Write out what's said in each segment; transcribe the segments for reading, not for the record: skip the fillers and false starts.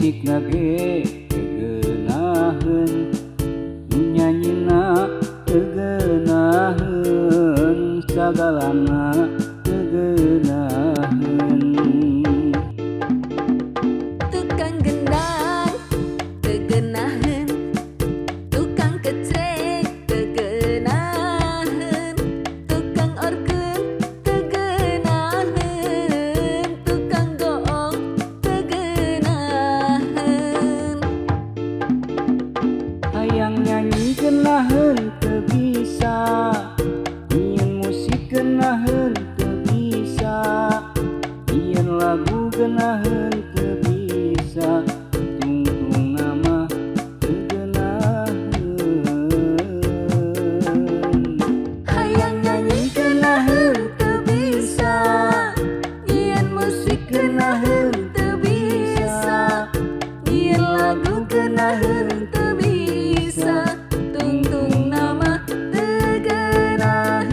musik nage teugenaheun, nu nyanyina teugenaheun, sagalana teugenaheun. Tukang gendang teugenaheun, tukang kecrek teugenaheun, tukang orkeun teugenaheun, tukang goong teugenaheun. Hayang nyanyi geunaheun teu bisa, nyieun musik geunaheun teu bisa, nyieun lagu geunaheun teu bisa, tungtungna mah teu geunaheun. Hayang nyanyi geunaheun teu bisa, nyieun musik geunaheun teu bisa, nyieun lagu geunaheun teu bisa, tungtungna mah teu geunaheun.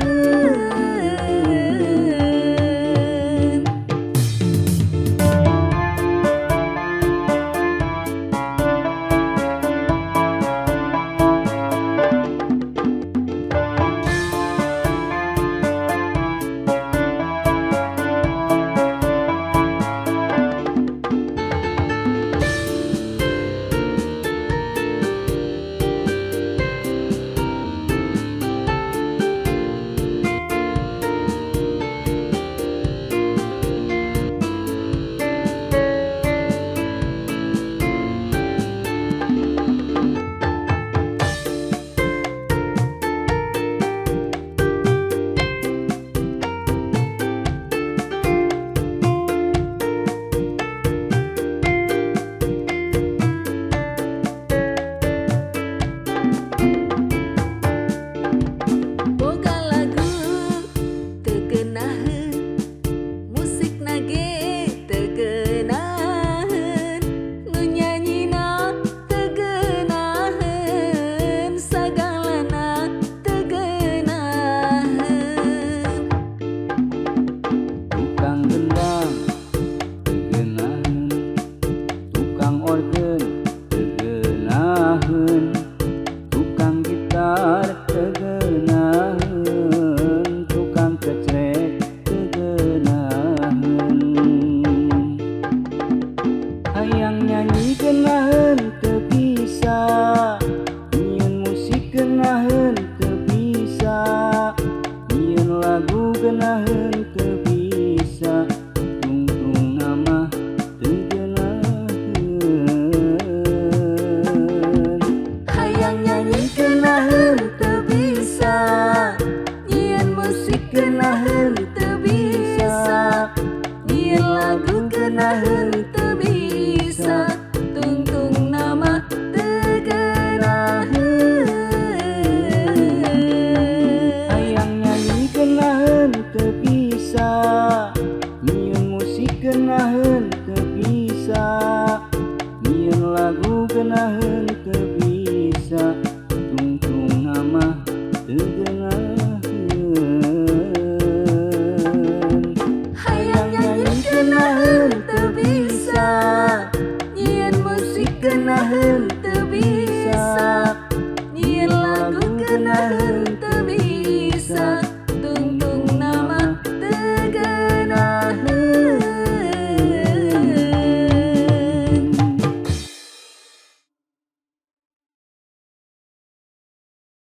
Boga lagu teugenaheun, musik nage teugenaheun, nu nyanyina teugenaheun, sagalana teugenaheun. Tukang gendang teugenaheun, tukang organ teugenaheun, tukang gitar teugenaheun, tukang kecrek teugenaheun. Hayang nyanyi geunaheun teu bisa, nyieun musik geunaheun teu bisa, nyieun lagu geunaheun teu bisa, tungtungna mah teu geunaheun. Hayang nyanyi geunaheun teu bisa, nyieun musik geunaheun teu bisa, nyieun lagu geunaheun teu bisa, tungtungna mah teu geunaheun. Hayang nyanyi geunaheun teu bisa, nyieun musik geunaheun teu bisa, nyieun lagu geunaheun